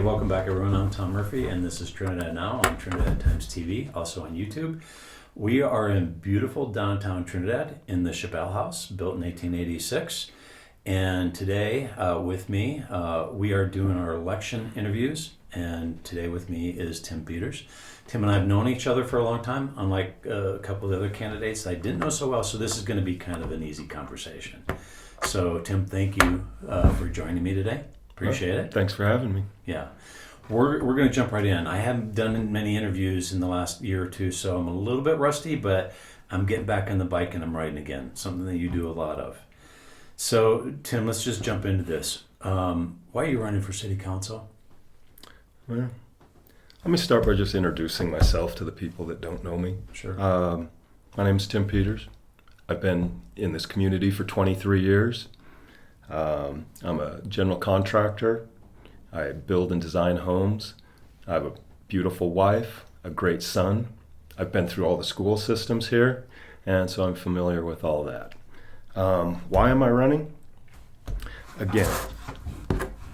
welcome back everyone. I'm Tom Murphy and this is Trinidad Now on Trinidad Times TV, also on YouTube. We are in beautiful downtown Trinidad in the Chappelle House, built in 1886. And today with me, we are doing our election interviews. And today with me is Tim Peters. Tim and I have known each other for a long time, unlike a couple of the other candidates I didn't know so well. So this is going to be kind of an easy conversation. So Tim, thank you for joining me today. Appreciate it. Thanks for having me. Yeah. We're going to jump right in. I haven't done many interviews in the last year or two, so I'm a little bit rusty, but I'm getting back on the bike and I'm riding again, something that you do a lot of. So, Tim, let's just jump into this. Why are you running for city council? Well, let me start by just introducing myself to the people that don't know me. Sure. My name is Tim Peters. I've been in this community for 23 years. I'm a general contractor. I build and design homes. I have a beautiful wife, a great son. I've been through all the school systems here, and so I'm familiar with all that. Why am I running? Again,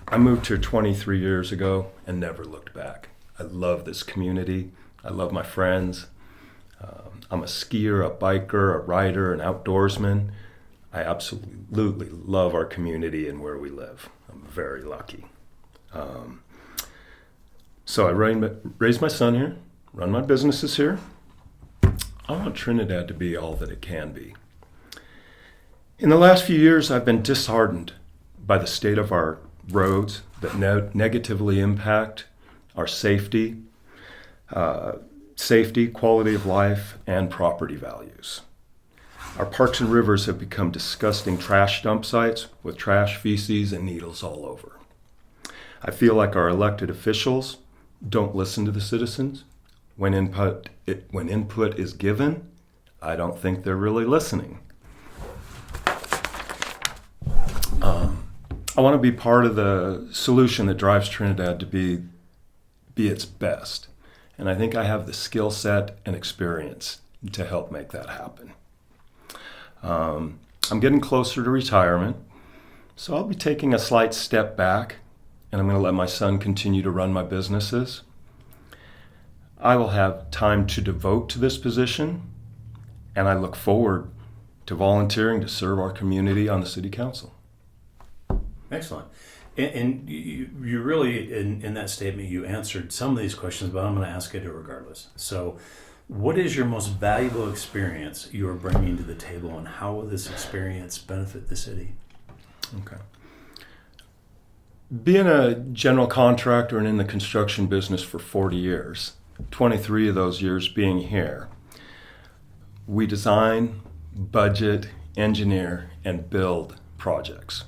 I moved here 23 years ago and never looked back. I love this community. I love my friends. I'm a skier, a biker, a rider, an outdoorsman. I absolutely love our community and where we live. I'm very lucky. So I raised my son here, run my businesses here. I want Trinidad to be all that it can be. In the last few years, I've been disheartened by the state of our roads that negatively impact our safety, quality of life, and property values. Our parks and rivers have become disgusting trash dump sites with trash, feces, and needles all over. I feel like our elected officials don't listen to the citizens. When input is given, I don't think they're really listening. I want to be part of the solution that drives Trinidad to be its best. And I think I have the skill set and experience to help make that happen. I'm getting closer to retirement, so I'll be taking a slight step back, and I'm going to let my son continue to run my businesses. I will have time to devote to this position, and I look forward to volunteering to serve our community on the city council. Excellent. And you really, in that statement, you answered some of these questions, but I'm going to ask it regardless. So what is your most valuable experience you are bringing to the table, and how will this experience benefit the city? Okay. Being a general contractor and in the construction business for 40 years, 23 of those years being here, we design, budget, engineer, and build projects.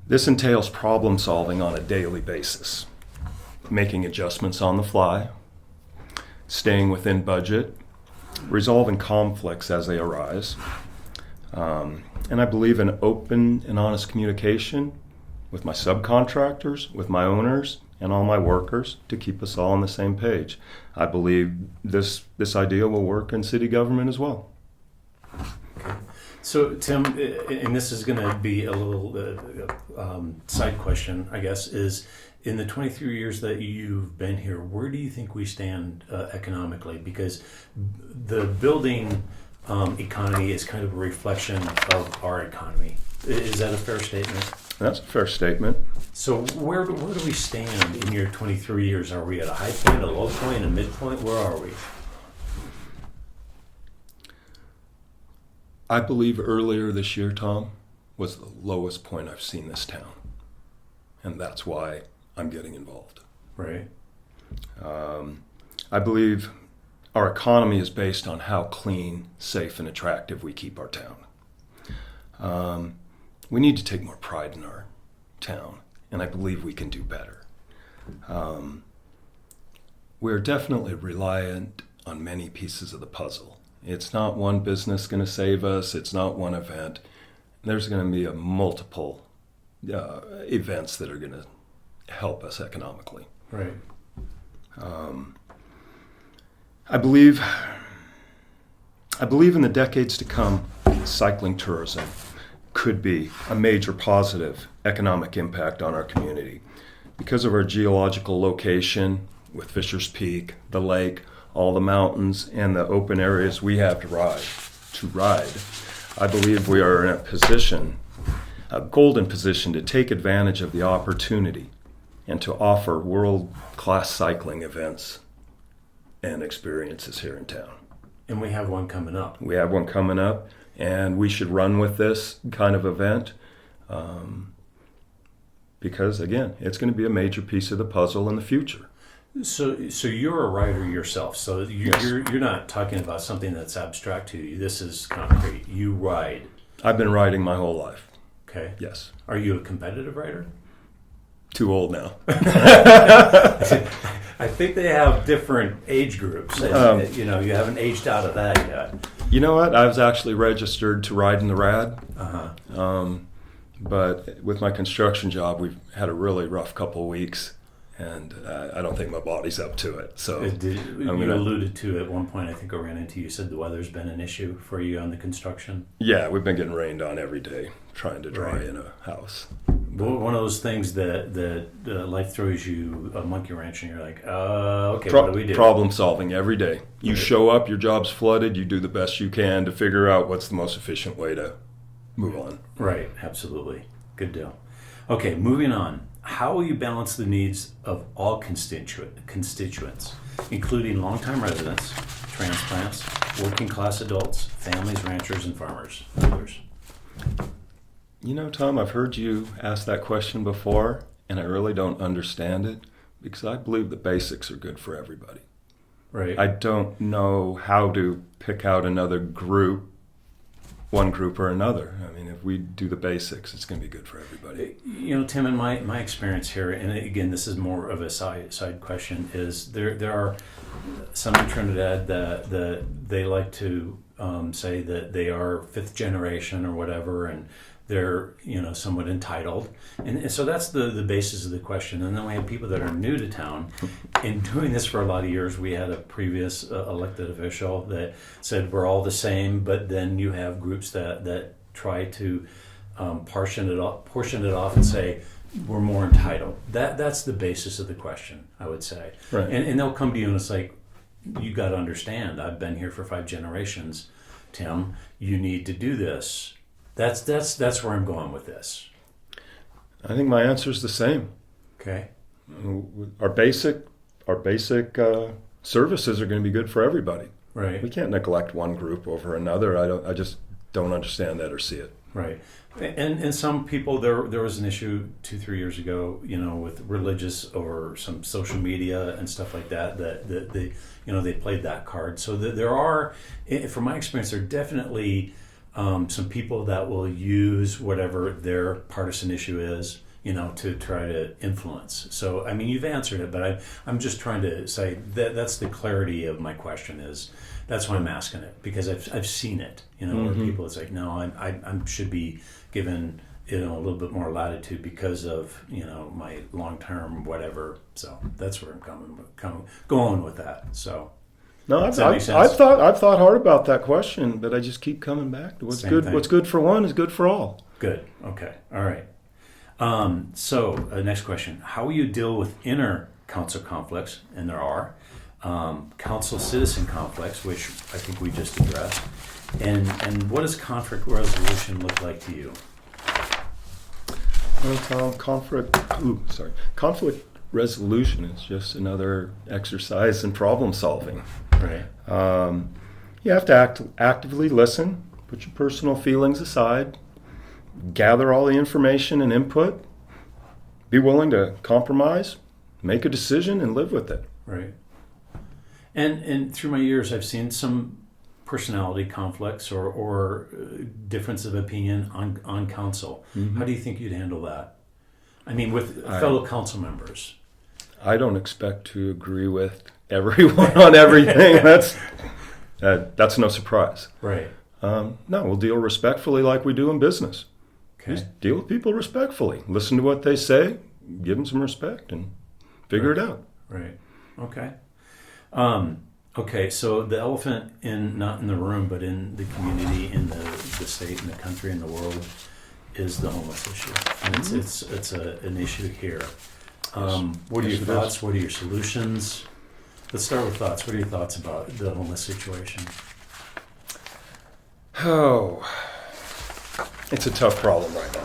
This entails problem solving on a daily basis, making adjustments on the fly, staying within budget, resolving conflicts as they arise. And I believe in open and honest communication with my subcontractors, with my owners, and all my workers to keep us all on the same page. I believe this idea will work in city government as well. Okay. So, Tim, and this is going to be a little side question, I guess, is in the 23 years that you've been here, where do you think we stand economically? Because the building economy is kind of a reflection of our economy. Is that a fair statement? That's a fair statement. So where do we stand in your 23 years? Are we at a high point, a low point, a midpoint? Where are we? I believe earlier this year, Tom, was the lowest point I've seen this town. And that's why I'm getting involved. Right. I believe our economy is based on how clean, safe, and attractive we keep our town. We need to take more pride in our town, and I believe we can do better. We're definitely reliant on many pieces of the puzzle. It's not one business going to save us. It's not one event. There's going to be multiple events that are going to help us economically. Right. I believe in the decades to come, cycling tourism could be a major positive economic impact on our community. because of our geological location with Fisher's Peak, the lake, all the mountains, and the open areas we have to ride, I believe we are in a golden position to take advantage of the opportunity and to offer world-class cycling events and experiences here in town. And we have one coming up. We have one coming up, and we should run with this kind of event because, again, it's going to be a major piece of the puzzle in the future. So you're a writer yourself. So Yes. you're not talking about something that's abstract to you. This is concrete. You ride. I've been riding my whole life. Okay. Yes. Are you a competitive rider? Too old now. I think they have different age groups. And, you haven't aged out of that yet. You know what? I was actually registered to ride in the RAD. Uh-huh. But with my construction job, we've had a really rough couple of weeks, and I don't think my body's up to it. So You alluded to at one point, I think I ran into you said the weather's been an issue for you on the construction. Yeah, we've been getting rained on every day trying to dry Right. in a house. One of those things that life throws you a monkey wrench, and you're like, okay, what do we do? Problem solving every day. You show up, your job's flooded, you do the best you can to figure out what's the most efficient way to move on. Right, absolutely. Good deal. Okay, moving on. How will you balance the needs of all constituents, including longtime residents, transplants, working class adults, families, ranchers, and farmers, and others? You know, Tom, I've heard you ask that question before, and I really don't understand it because I believe the basics are good for everybody. Right. I don't know how to pick out another group, one group or another. I mean, if we do the basics, it's going to be good for everybody. Tim, in my experience here, and again, this is more of a side question, is there are some in Trinidad that they like to say that they are fifth generation or whatever, and they're somewhat entitled, and so that's the basis of the question. And then we have people that are new to town. In doing this for a lot of years, we had a previous elected official that said we're all the same, but then you have groups that try to portion it off and say we're more entitled. That's the basis of the question, I would say. Right. And they'll come to you and it's like, you got to understand, I've been here for 5 generations, Tim. You need to do this. That's where I'm going with this. I think my answer is the same. Okay. Our basic services are going to be good for everybody. Right. We can't neglect one group over another. I just don't understand that or see it. Right. And some people, there was an issue 2-3 years ago, with religious or some social media and stuff like that they played that card. So there are, from my experience, there are definitely some people that will use whatever their partisan issue is, to try to influence. So, I mean, you've answered it, but I'm just trying to say that's the clarity of my question is, that's why I'm asking it, because I've seen it, where people, it's like, no, I should be given, a little bit more latitude because of, my long-term whatever. So that's where I'm going with that. So. No, I've thought hard about that question, but I just keep coming back to what's Same good. thing. What's good for one is good for all. Good. Okay. All right. So next question: how will you deal with inner council conflicts? And there are council citizen conflicts, which I think we just addressed. And what does conflict resolution look like to you? Well, Tom, conflict resolution is just another exercise in problem solving. Right. You have to actively listen, put your personal feelings aside, gather all the information and input, be willing to compromise, make a decision, and live with it. Right. And through my years, I've seen some personality conflicts or difference of opinion on council. Mm-hmm. How do you think you'd handle that? I mean, with fellow council members. I don't expect to agree with everyone on everything. That's no surprise. Right. No, we'll deal respectfully like we do in business. Okay. Just deal with people respectfully. Listen to what they say, give them some respect, and figure it out. Right. Okay. Okay, so the elephant not in the room, but in the community, in the state, in the country, in the world, is the homeless issue. And it's an issue here. What are Yes, your it thoughts? What are your solutions? Let's start with thoughts. What are your thoughts about the homeless situation? Oh, it's a tough problem right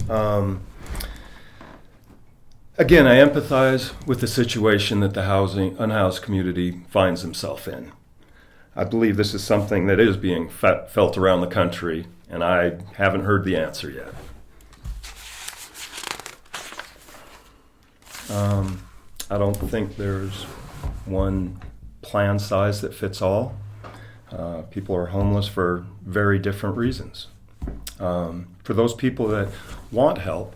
now. Again, I empathize with the situation that the unhoused community finds themselves in. I believe this is something that is being felt around the country, and I haven't heard the answer yet. I don't think there's one plan size that fits all. People are homeless for very different reasons. For those people that want help,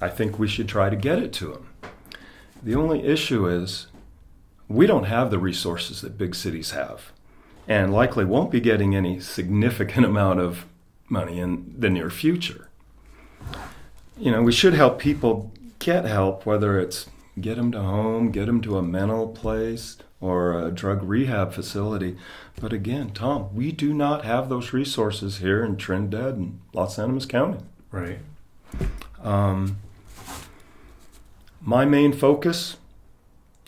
I think we should try to get it to them. The only issue is we don't have the resources that big cities have, and likely won't be getting any significant amount of money in the near future. We should help people get help, whether it's get them to home, get them to a mental place, or a drug rehab facility. But again, Tom, we do not have those resources here in Trinidad and Los Animas County. Right. My main focus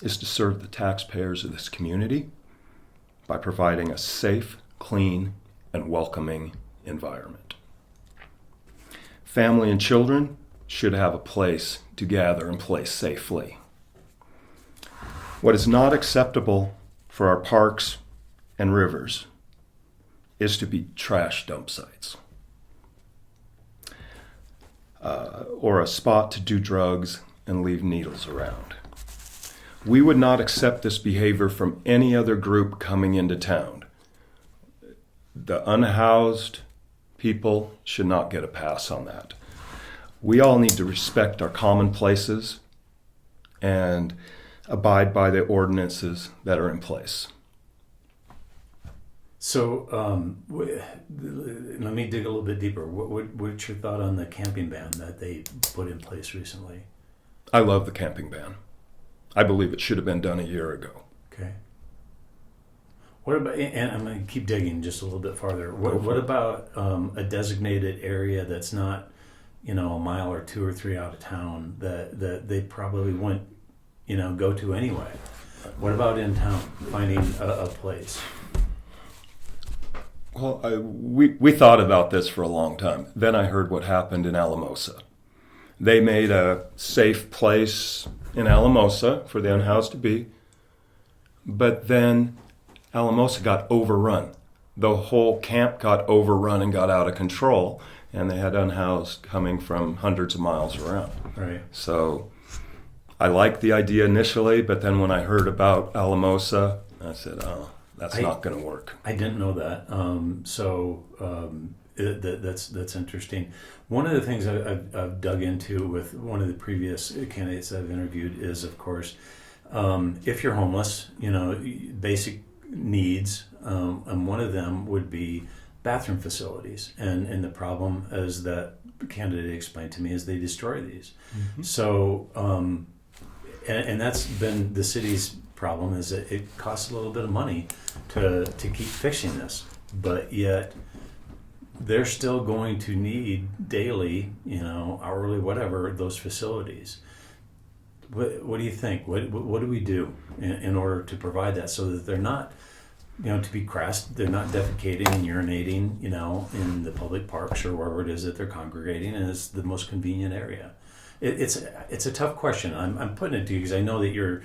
is to serve the taxpayers of this community by providing a safe, clean, and welcoming environment. Family and children should have a place to gather and play safely. What is not acceptable for our parks and rivers is to be trash dump sites or a spot to do drugs and leave needles around. We would not accept this behavior from any other group coming into town. The unhoused people should not get a pass on that. We all need to respect our common places and abide by the ordinances that are in place. So let me dig a little bit deeper. What's your thought on the camping ban that they put in place recently? I love the camping ban. I believe it should have been done a year ago. Okay. What about, and I'm going to keep digging just a little bit farther. What about a designated area that's not, a mile or 2 or 3 out of town that they probably wouldn't, go to anyway? What about in town, finding a place? Well, we thought about this for a long time. Then I heard what happened in Alamosa. They made a safe place in Alamosa for the unhoused to be, but then Alamosa got overrun. The whole camp got overrun and got out of control, and they had unhoused coming from hundreds of miles around. Right. So I liked the idea initially, but then when I heard about Alamosa, I said, oh, that's not going to work. I didn't know that. That's interesting. One of the things I've dug into with one of the previous candidates I've interviewed is, of course, if you're homeless, basic needs, and one of them would be bathroom facilities. And the problem, as that candidate explained to me, is they destroy these. Mm-hmm. So, and that's been the city's problem, is that it costs a little bit of money to keep fixing this, but yet they're still going to need daily, hourly, whatever, those facilities. What do you think? What do we do in order to provide that so that they're not, to be crass, they're not defecating and urinating, in the public parks or wherever it is that they're congregating, and it's the most convenient area? It's a tough question. I'm putting it to you because I know that you're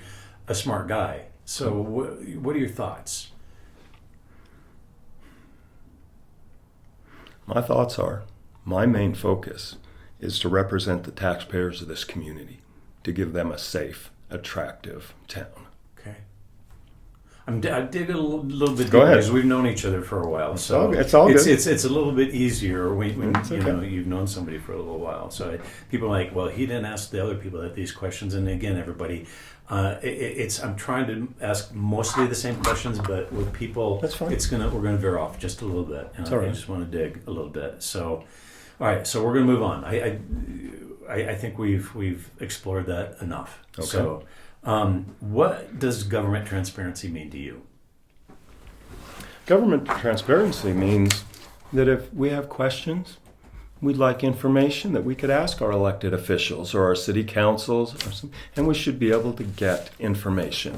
a smart guy. So what are your thoughts? My thoughts are, my main focus is to represent the taxpayers of this community, to give them a safe, attractive town. Okay. I dig a little bit Go deeper ahead. because we've known each other for a while. So it's all good. It's a little bit easier when okay. You've known somebody for a little while. So people are like, well, he didn't ask the other people these questions. And again, everybody, I'm trying to ask mostly the same questions, but with people, that's fine. We're gonna veer off just a little bit. It's all right. I just want to dig a little bit. So, all right. So we're gonna move on. I think we've explored that enough. Okay. So, what does government transparency mean to you? Government transparency means that if we have questions, we'd like information that we could ask our elected officials or our city councils, and we should be able to get information.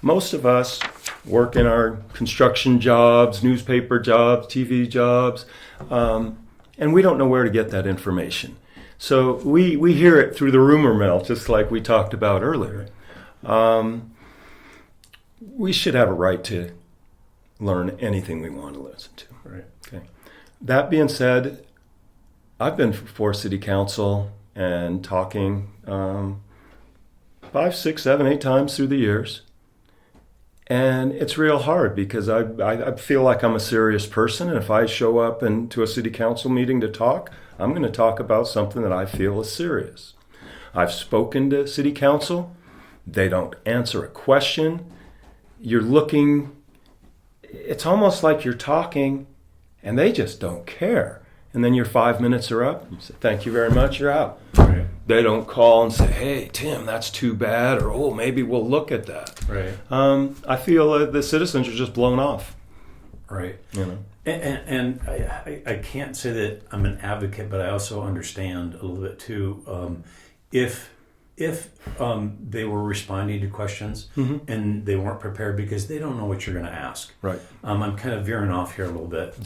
Most of us work in our construction jobs, newspaper jobs, TV jobs, and we don't know where to get that information. So we hear it through the rumor mill, just like we talked about earlier. We should have a right to learn anything we want to listen to. Right. Okay. That being said, I've been before city council and talking 5, 6, 7, 8 times through the years. And it's real hard because I feel like I'm a serious person. And if I show up to a city council meeting to talk, I'm going to talk about something that I feel is serious. I've spoken to city council. They don't answer a question. You're looking, it's almost like you're talking and they just don't care. And then your 5 minutes are up. You say, thank you very much, you're out. Right. They don't call and say, hey, Tim, that's too bad, or, oh, maybe we'll look at that. Right. I feel the citizens are just blown off. Right. You know. And I can't say that I'm an advocate, but I also understand a little bit too. If they were responding to questions and they weren't prepared because they don't know what you're going to ask. Right. I'm kind of veering off here a little bit,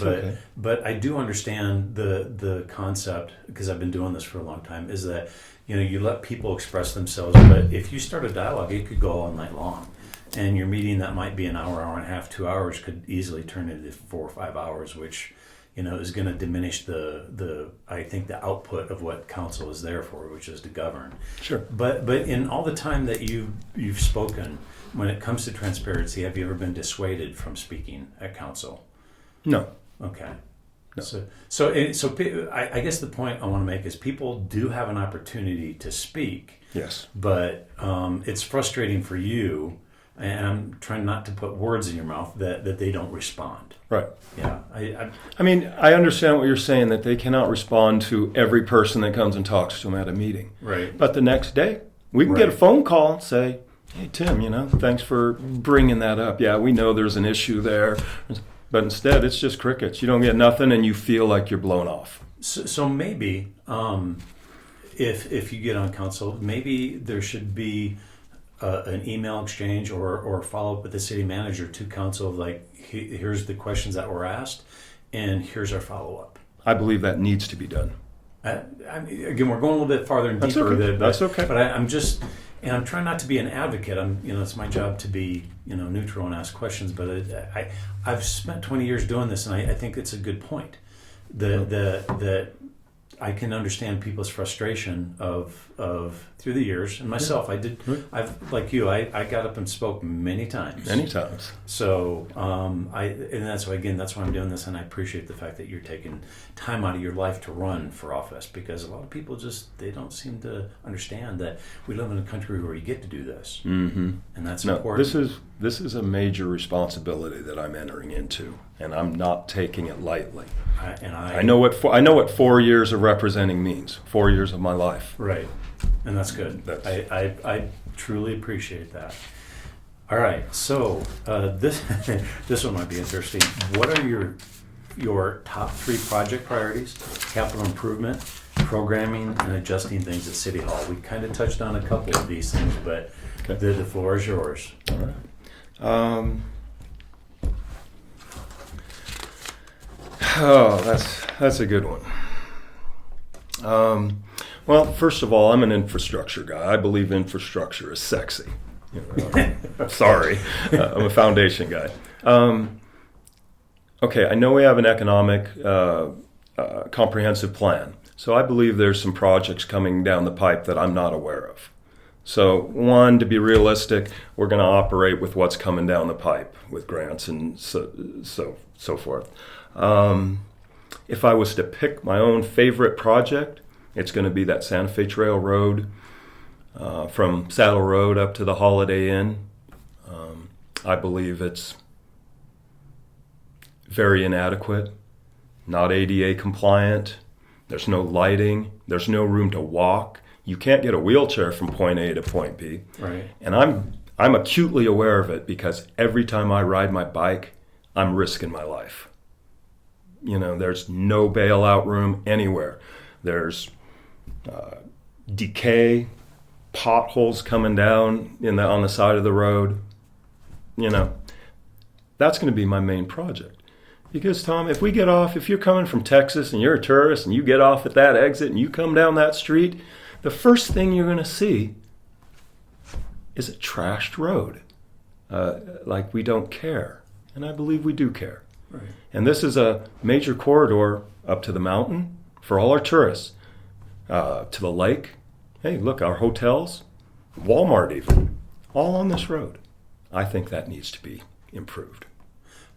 but I do understand the concept, because I've been doing this for a long time, is that you let people express themselves, but if you start a dialogue, it could go all night long. And your meeting that might be an hour, hour and a half, 2 hours could easily turn into 4 or 5 hours, which is going to diminish the output of what council is there for, which is to govern. Sure. But in all the time that you've spoken, when it comes to transparency, have you ever been dissuaded from speaking at council? No. Okay. No. So I guess the point I want to make is people do have an opportunity to speak. Yes. But it's frustrating for you, and I'm trying not to put words in your mouth, that they don't respond. Right. Yeah. I mean, I understand what you're saying, that they cannot respond to every person that comes and talks to them at a meeting. Right. But the next day, we can get a phone call and say, hey, Tim, thanks for bringing that up. Yeah, we know there's an issue there. But instead, it's just crickets. You don't get nothing, and you feel like you're blown off. So maybe if you get on council, maybe there should be an email exchange or follow up with the city manager to council, like, here's the questions that were asked, and here's our follow up. I believe that needs to be done. Again, we're going a little bit farther and That's deeper. Okay. That's okay. But I'm just, and I'm trying not to be an advocate. It's my job to be, neutral and ask questions. But I've spent 20 years doing this, and I think it's a good point. That I can understand people's frustration of through the years, and myself. I've like you. I got up and spoke many times. Many times. So and that's why I'm doing this, and I appreciate the fact that you're taking time out of your life to run for office, because a lot of people they don't seem to understand that we live in a country where you get to do this, and that's important. This is a major responsibility that I'm entering into, and I'm not taking it lightly. I know what 4 years of representing means. 4 years of my life. Right, and that's good. I truly appreciate that. All right, so this one might be interesting. What are your top 3 project priorities? Capital improvement, programming, and adjusting things at City Hall. We kind of touched on a couple of these things, but the floor is yours. All right. That's a good one. Well, first of all, I'm an infrastructure guy. I believe infrastructure is sexy. Sorry, I'm a foundation guy. Okay, I know we have an economic comprehensive plan. So I believe there's some projects coming down the pipe that I'm not aware of. So one, to be realistic, we're going to operate with what's coming down the pipe with grants and so forth. If I was to pick my own favorite project, it's going to be that Santa Fe Trail Road from Saddle Road up to the Holiday Inn. I believe it's very inadequate, not ADA compliant. There's no lighting. There's no room to walk. You can't get a wheelchair from point A to point B. Right. And I'm acutely aware of it because every time I ride my bike, I'm risking my life. There's no bailout room anywhere. There's decay, potholes coming down on the side of the road. That's going to be my main project. Because, Tom, if you're coming from Texas and you're a tourist and you get off at that exit and you come down that street, the first thing you're going to see is a trashed road. Like we don't care. And I believe we do care. Right. And this is a major corridor up to the mountain for all our tourists, to the lake. Hey, look, our hotels, Walmart even, all on this road. I think that needs to be improved.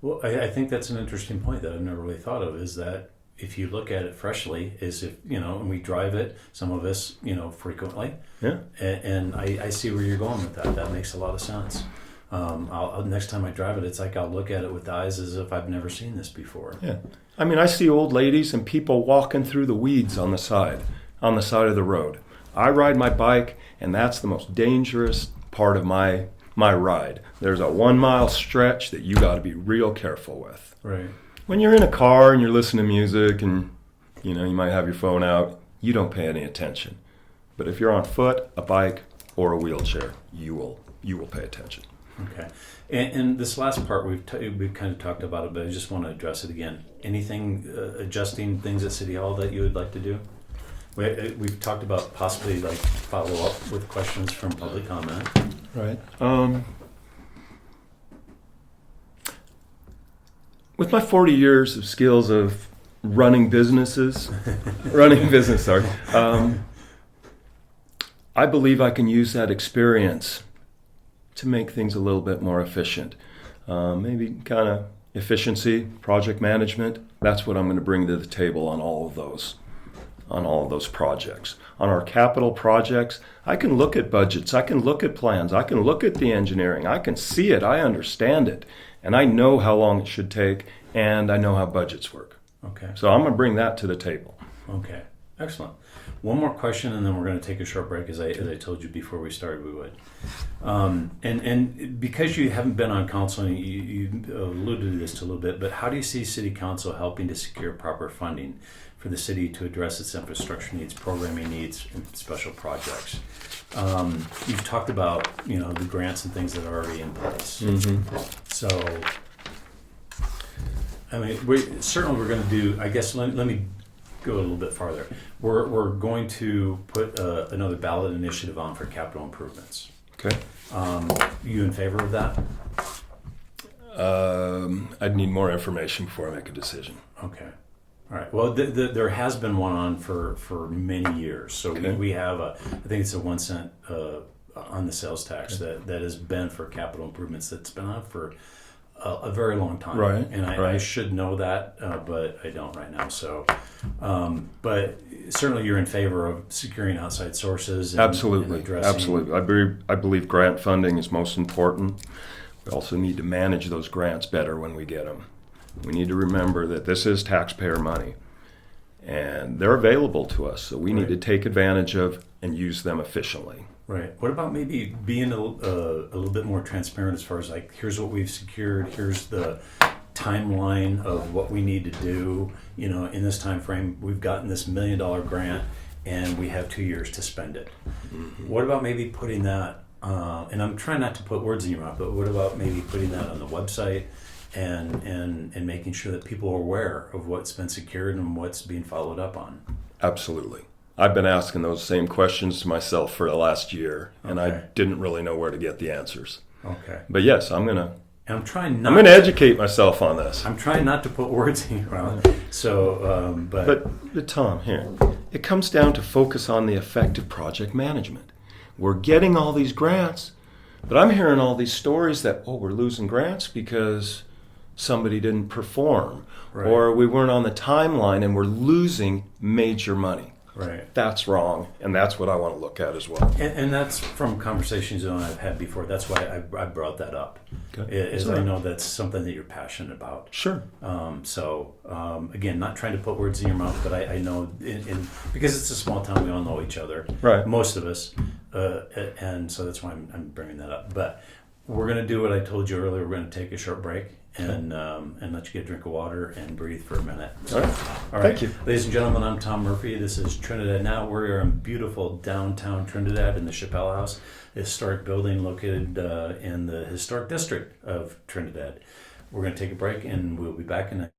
Well, I think that's an interesting point that I've never really thought of, is that if you look at it freshly, and we drive it, some of us, frequently. Yeah. And I see where you're going with that. That makes a lot of sense. Next time I drive it, it's like I'll look at it with eyes as if I've never seen this before. Yeah. I mean, I see old ladies and people walking through the weeds on the side of the road. I ride my bike, and that's the most dangerous part of my ride. There's a 1 mile stretch that you got to be real careful with. Right. When you're in a car and you're listening to music and you might have your phone out, you don't pay any attention. But if you're on foot, a bike, or a wheelchair, you will pay attention. Okay. And this last part we've kind of talked about it, but I just want to address it again. Anything adjusting things at City Hall that you would like to do? We've talked about possibly follow up with questions from public comment. Right. With my 40 years of skills of running business, I believe I can use that experience to make things a little bit more efficient. Maybe kind of efficiency, project management. That's what I'm going to bring to the table on all of those projects. On our capital projects, I can look at budgets, I can look at plans, I can look at the engineering, I can see it, I understand it, and I know how long it should take, and I know how budgets work. Okay. So I'm going to bring that to the table. Okay. Excellent. One more question, and then we're going to take a short break. As I told you before we started, we would. And because you haven't been on council, and you alluded to this a little bit, but how do you see City Council helping to secure proper funding for the city to address its infrastructure needs, programming needs, and special projects? You've talked about the grants and things that are already in place. Mm-hmm. So, I mean, we're going to do. I guess let me go a little bit farther. We're going to put another ballot initiative on for capital improvements. Okay. You in favor of that? I'd need more information before I make a decision. Okay. All right. Well, there has been one on for many years. So okay. we have I think it's a 1 cent on the sales tax that has been for capital improvements. That's been on for a very long time. Right. And I should know that, but I don't right now. So, but certainly you're in favor of securing outside sources. And, absolutely. And addressing. Absolutely. I believe grant funding is most important. We also need to manage those grants better when we get them. We need to remember that this is taxpayer money, and they're available to us, so we need to take advantage of and use them efficiently. Right. What about maybe being a little bit more transparent as far as here's what we've secured, here's the timeline of what we need to do. In this time frame, we've gotten this $1 million grant, and we have 2 years to spend it. Mm-hmm. What about maybe putting that? And I'm trying not to put words in your mouth, but what about maybe putting that on the website? And making sure that people are aware of what's been secured and what's being followed up on. Absolutely. I've been asking those same questions to myself for the last year, and I didn't really know where to get the answers. Okay. But yes, I'm going to educate myself on this. I'm trying not to put words in your mouth. So, But Tom, here, it comes down to focus on the effective project management. We're getting all these grants, but I'm hearing all these stories that, we're losing grants because somebody didn't perform, or we weren't on the timeline and we're losing major money. Right. That's wrong, and that's what I want to look at as well. And that's from conversations that I've had before. That's why I brought that up. Okay. I know that's something that you're passionate about. Sure. Again, not trying to put words in your mouth, but I know because it's a small town, we all know each other. Right. Most of us, and so that's why I'm bringing that up. But we're going to do what I told you earlier. We're going to take a short break, and let you get a drink of water and breathe for a minute. All right. All right. Thank you. Ladies and gentlemen, I'm Tom Murphy. This is Trinidad Now. We're in beautiful downtown Trinidad in the Chappelle House, a historic building located in the historic district of Trinidad. We're going to take a break and we'll be back in a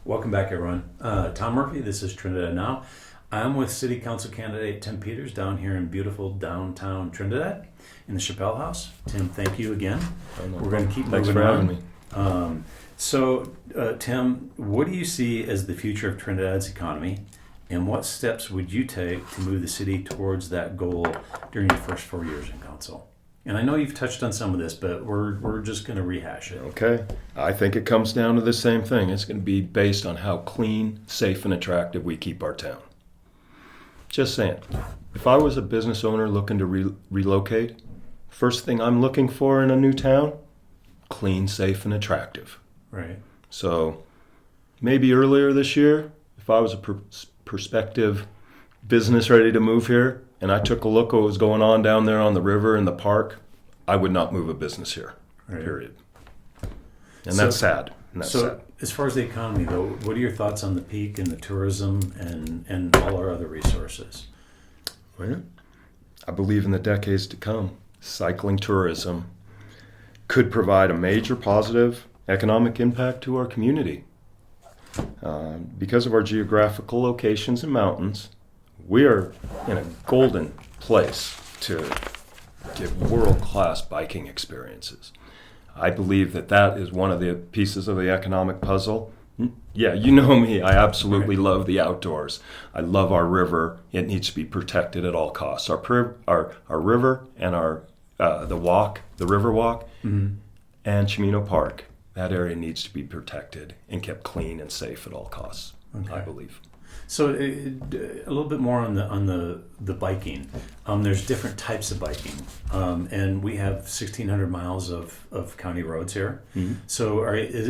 Welcome back, everyone. Tom Murphy, this is Trinidad Now. I'm with City Council candidate Tim Peters down here in beautiful downtown Trinidad in the Chappelle House. Tim, thank you again. We're going to keep Thanks moving for on. having me. Tim, what do you see as the future of Trinidad's economy, and what steps would you take to move the city towards that goal during your first 4 years in council? And I know you've touched on some of this, but we're just going to rehash it. Okay. I think it comes down to the same thing. It's going to be based on how clean, safe, and attractive we keep our town. Just saying. If I was a business owner looking to relocate, first thing I'm looking for in a new town, clean, safe, and attractive. Right. So maybe earlier this year, if I was a prospective business ready to move here, and I took a look at what was going on down there on the river in the park, I would not move a business here, Right. period. And that's sad. So as far as the economy, though, what are your thoughts on the peak and the tourism and all our other resources? Well, I believe in the decades to come, cycling tourism could provide a major positive economic impact to our community. Because of our geographical locations and mountains, we are in a golden place to get world-class biking experiences. I believe that is one of the pieces of the economic puzzle. Yeah, you know me. I absolutely love the outdoors. I love our river. It needs to be protected at all costs. Our river and the river walk, and Chimino Park, that area needs to be protected and kept clean and safe at all costs, I believe. So a little bit more on the biking. There's different types of biking, and we have 1,600 miles of county roads here. Mm-hmm. So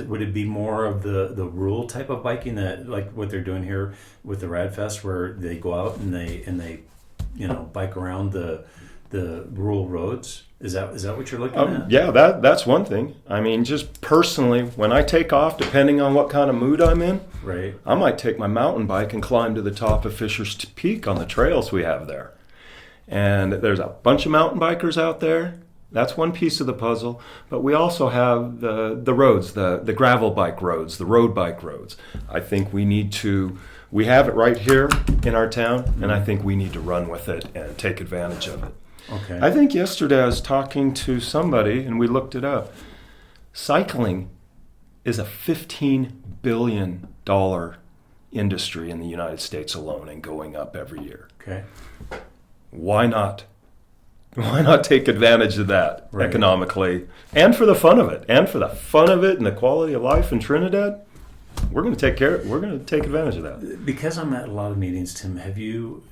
would it be more of the rural type of biking, that like what they're doing here with the Rad Fest, where they go out and they bike around the the rural roads. Is that what you're looking at? Yeah, that's one thing. I mean, just personally, when I take off, depending on what kind of mood I'm in, Right. I might take my mountain bike and climb to the top of Fisher's Peak on the trails we have there. And there's a bunch of mountain bikers out there. That's one piece of the puzzle. But we also have the roads, the gravel bike roads, the road bike roads. I think we have it right here in our town, and I think we need to run with it and take advantage of it. Okay. I think yesterday I was talking to somebody, and we looked it up. Cycling is a $15 billion industry in the United States alone and going up every year. Okay. Why not? Why not take advantage of that Right. economically and for the fun of it? And for the fun of it and the quality of life in Trinidad, we're going to take advantage of that. Because I'm at a lot of meetings, Tim, have you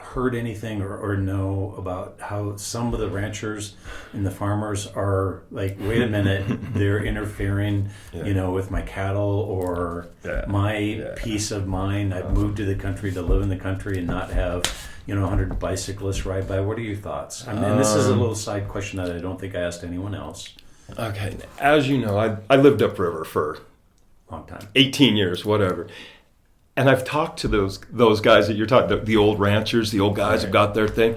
heard anything or know about how some of the ranchers and the farmers are like, wait a minute, they're interfering, with my cattle or my peace of mind. I've moved to the country to live in the country and not have 100 bicyclists ride by. What are your thoughts? And this is a little side question that I don't think I asked anyone else. Okay, as you know, I lived upriver for Long time. 18 years, whatever. And I've talked to those guys that you're talking, the old ranchers, the old guys who got their thing.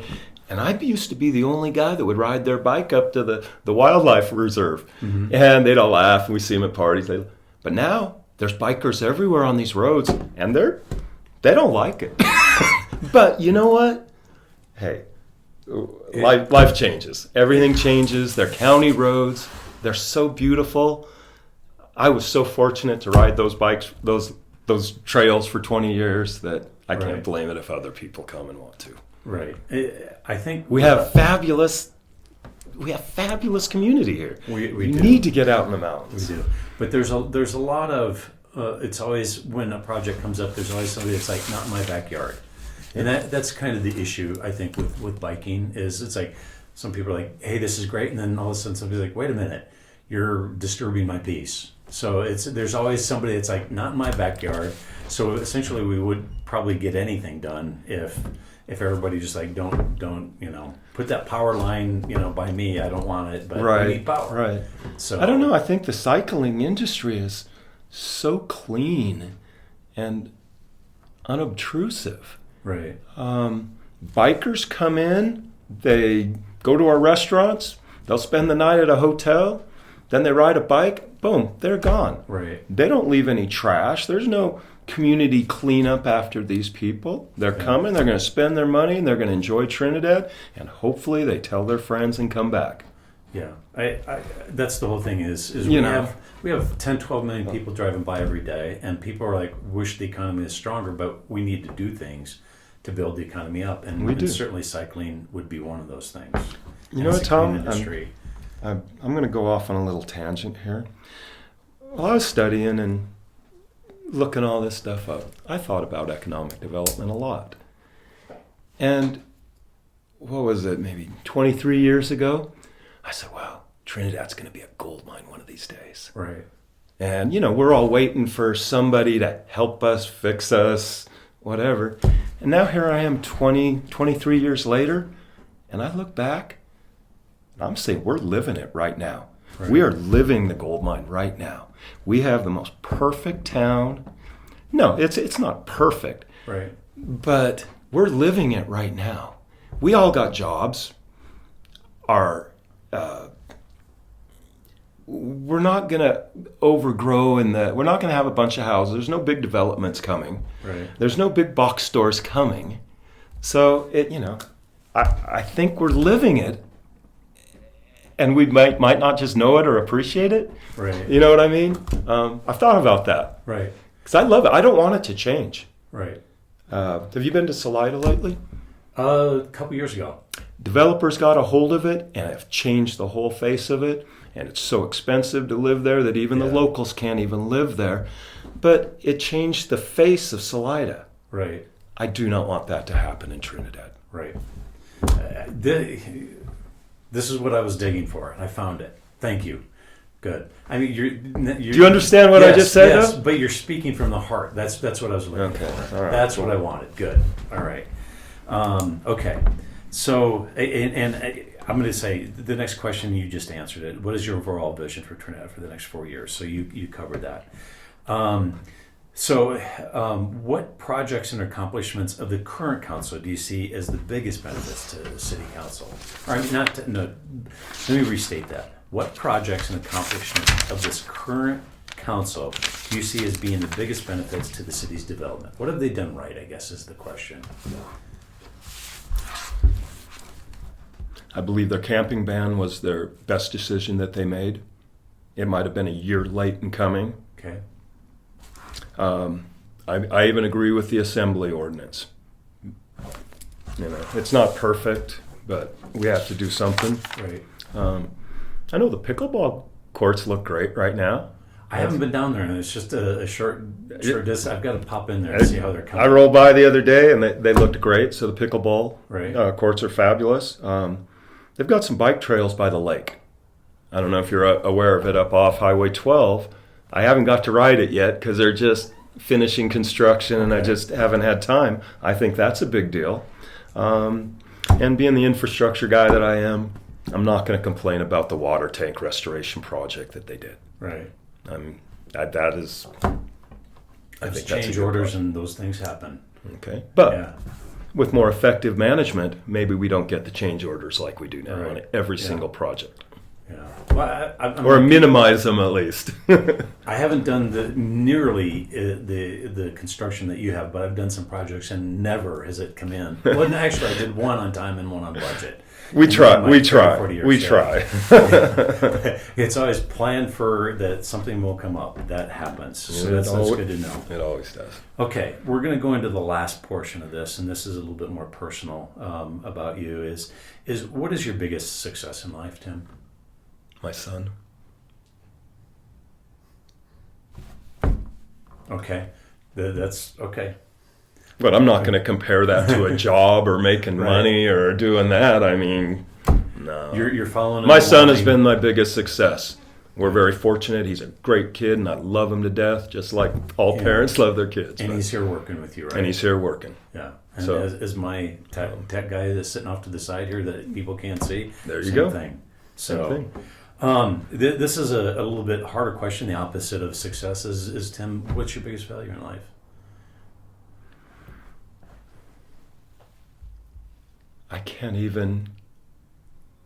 And I used to be the only guy that would ride their bike up to the wildlife reserve. Mm-hmm. And they'd all laugh, and we see them at parties. But now there's bikers everywhere on these roads, and they don't like it. But you know what? Hey, life changes. Everything changes. They're county roads. They're so beautiful. I was so fortunate to ride those bikes, those trails for 20 years that I can't blame it if other people come and want to. Right. I think we have fabulous community here. We need to get out in the mountains. We do. But there's a lot of it's always when a project comes up, there's always somebody that's like, not in my backyard. And that's kind of the issue, I think, with biking is it's like some people are like, hey, this is great, and then all of a sudden somebody's like, wait a minute, you're disturbing my peace. So there's always somebody that's like, not in my backyard. So essentially we would probably get anything done if everybody just like don't put that power line by me. I don't want it, but I need power. Right. So I don't know. I think the cycling industry is so clean and unobtrusive. Right. Bikers come in, they go to our restaurants, they'll spend the night at a hotel, then they ride a bike, boom, they're gone. Right. They don't leave any trash. There's no community cleanup after these people. They're coming, they're going to spend their money, and they're going to enjoy Trinidad, and hopefully they tell their friends and come back. Yeah. I that's the whole thing is we have 10, 12 million people driving by every day, and people are like, wish the economy is stronger, but we need to do things to build the economy up, and certainly cycling would be one of those things. You know what, Tom? I'm going to go off on a little tangent here. While I was studying and looking all this stuff up, I thought about economic development a lot. And what was it, maybe 23 years ago? I said, well, Trinidad's going to be a gold mine one of these days. Right. And, we're all waiting for somebody to help us, fix us, whatever. And now here I am 23 years later, and I look back, and I'm saying we're living it right now. Right. We are living the gold mine right now. We have the most perfect town. No, it's not perfect. Right. But we're living it right now. We all got jobs. We're not going to overgrow we're not going to have a bunch of houses. There's no big developments coming. Right. There's no big box stores coming. So I think we're living it, and we might not just know it or appreciate it. Right. You know what I mean? I've thought about that. Right. Because I love it. I don't want it to change. Right. Have you been to Salida lately? A couple years ago. Developers got a hold of it and have changed the whole face of it. And it's so expensive to live there that even the locals can't even live there. But it changed the face of Salida. Right. I do not want that to happen in Trinidad. Right. This is what I was digging for, and I found it. Thank you. Good. I mean, you're do you understand what I just said? Yes, though? But you're speaking from the heart. That's what I was looking for. All right. That's what I wanted. Good. All right. Okay. So, I'm going to say the next question, you just answered it. What is your overall vision for Trinidad for the next 4 years? So you covered that. What projects and accomplishments of the current council do you see as the biggest benefits to the city council? Or I mean, let me restate that. What projects and accomplishments of this current council do you see as being the biggest benefits to the city's development? What have they done right, I guess, is the question. I believe their camping ban was their best decision that they made. It might have been a year late in coming. Okay. I even agree with the assembly ordinance. You know, it's not perfect, but we have to do something. Right. I know the pickleball courts look great right now. I haven't been down there, and it's just a short distance. I've got to pop in there and see how they're coming. I rolled by the other day, and they looked great. So the pickleball courts are fabulous. They've got some bike trails by the lake. I don't know if you're aware of it up off Highway 12. I haven't got to ride it yet because they're just finishing construction, and I just haven't had time. I think that's a big deal. And being the infrastructure guy that I am, I'm not going to complain about the water tank restoration project that they did. Right. That is. I think that's change orders and those things happen. Okay, but with more effective management, maybe we don't get the change orders like we do now on every single project. Yeah. Well, or minimize them at least. I haven't done nearly the construction that you have, but I've done some projects and never has it come in. Well, actually, I did one on time and one on budget. We try. It's always planned for that something will come up. That happens. So that's good to know. It always does. Okay, we're going to go into the last portion of this, and this is a little bit more personal about you. Is what is your biggest success in life, Tim? My son. Okay, that's okay. But I'm not going to compare that to a job or making money or doing that. I mean, no. You're following. My son has been my biggest success. We're very fortunate. He's a great kid, and I love him to death, just like all parents love their kids. And he's here working with you, right? And he's here working. Yeah. And so, as my tech guy that's sitting off to the side here that people can't see. There you go. Thing. So, this is a little bit harder question. The opposite of success is Tim. What's your biggest failure in life? I can't even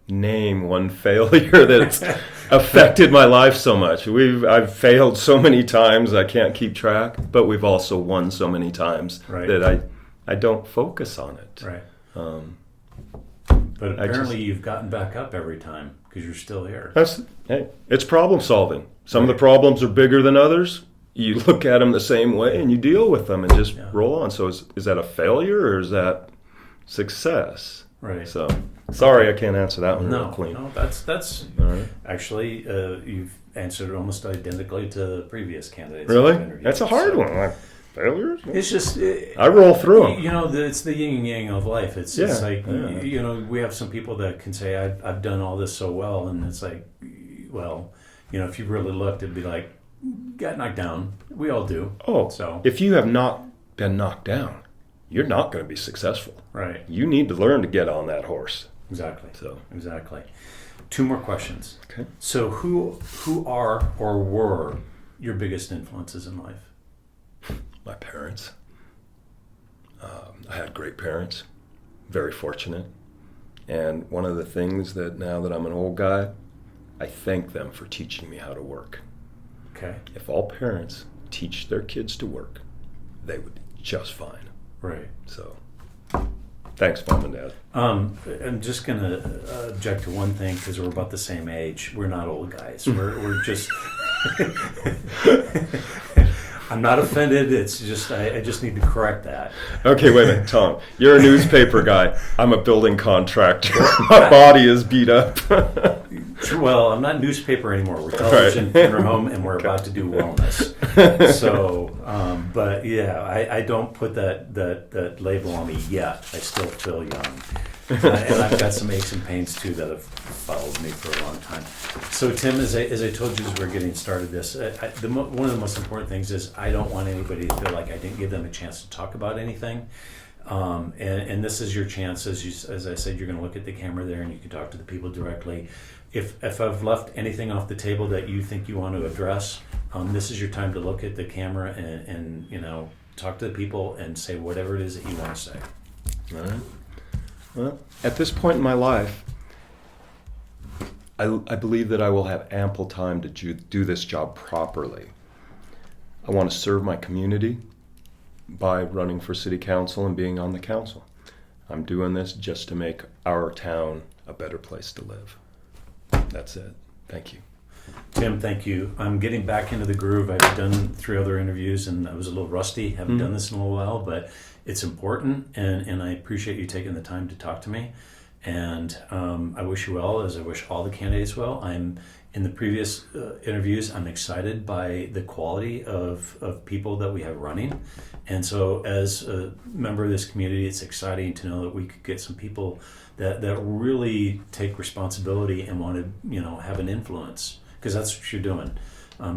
name one failure that's affected my life so much. I've failed so many times I can't keep track, but we've also won so many times that I don't focus on it. Right. But apparently you've gotten back up every time because you're still here. It's problem solving. Some of the problems are bigger than others. You look at them the same way and you deal with them and just roll on. So is that a failure or is that success? Right. So sorry, I can't answer that one real clean. No, that's right. Actually you've answered it almost identically to the previous candidates. Really? That's a hard one. Failures? It's just I roll through them. You know, it's the yin and yang of life. It's like you know, we have some people that can say I've done all this so well, and it's like, well, you know, if you really looked, it'd be like got knocked down. We all do. Oh, so if you have not been knocked down, you're not going to be successful. Right. You need to learn to get on that horse. Exactly. So exactly. 2 more questions. Okay. So who are or were your biggest influences in life? My parents. I had great parents. Very fortunate. And one of the things that now that I'm an old guy, I thank them for teaching me how to work. Okay. If all parents teach their kids to work, they would be just fine. Right. So, thanks, Mom and Dad. I'm just going to object to one thing because we're about the same age. We're not old guys. We're just... I'm not offended. It's just I just need to correct that. Okay, wait a minute, Tom. You're a newspaper guy. I'm a building contractor. My body is beat up. Well, I'm not newspaper anymore. We're television, funeral home, and we're about to do wellness. So, but yeah, I don't put that label on me yet. I still feel young. And I've got some aches and pains too that have followed me for a long time. So Tim, as I told you as we're getting started this, one of the most important things is I don't want anybody to feel like I didn't give them a chance to talk about anything. And this is your chance, as I said, you're going to look at the camera there and you can talk to the people directly. If I've left anything off the table that you think you want to address, this is your time to look at the camera and talk to the people and say whatever it is that you want to say. All right. Well, at this point in my life, I believe that I will have ample time to do this job properly. I want to serve my community by running for city council and being on the council. I'm doing this just to make our town a better place to live. That's it. Thank you. Tim, thank you. I'm getting back into the groove. I've done 3 other interviews and I was a little rusty. Haven't done this in a little while, but it's important and I appreciate you taking the time to talk to me. And I wish you well, as I wish all the candidates well. I'm in the previous interviews, I'm excited by the quality of people that we have running. And so as a member of this community, it's exciting to know that we could get some people that really take responsibility and want to have an influence, because that's what you're doing.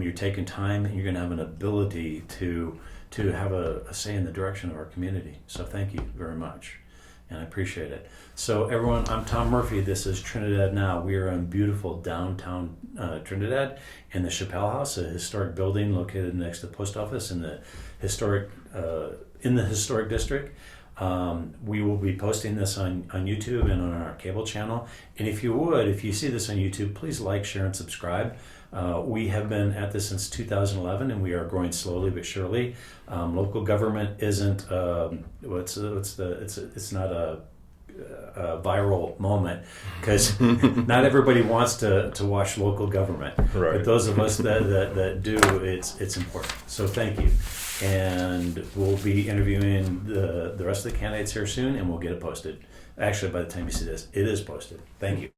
You're taking time and you're going to have an ability to have a say in the direction of our community. So thank you very much. And I appreciate it. So everyone, I'm Tom Murphy. This is Trinidad Now. We are in beautiful downtown Trinidad in the Chappelle House, a historic building located next to the post office in the historic district. We will be posting this on YouTube and on our cable channel. And if you see this on YouTube, please like, share, and subscribe. We have been at this since 2011, and we are growing slowly but surely. Local government isn't it's not a viral moment, because not everybody wants to watch local government. Right. But those of us that do, it's important. So thank you. And we'll be interviewing the rest of the candidates here soon, and we'll get it posted. Actually, by the time you see this, it is posted. Thank you.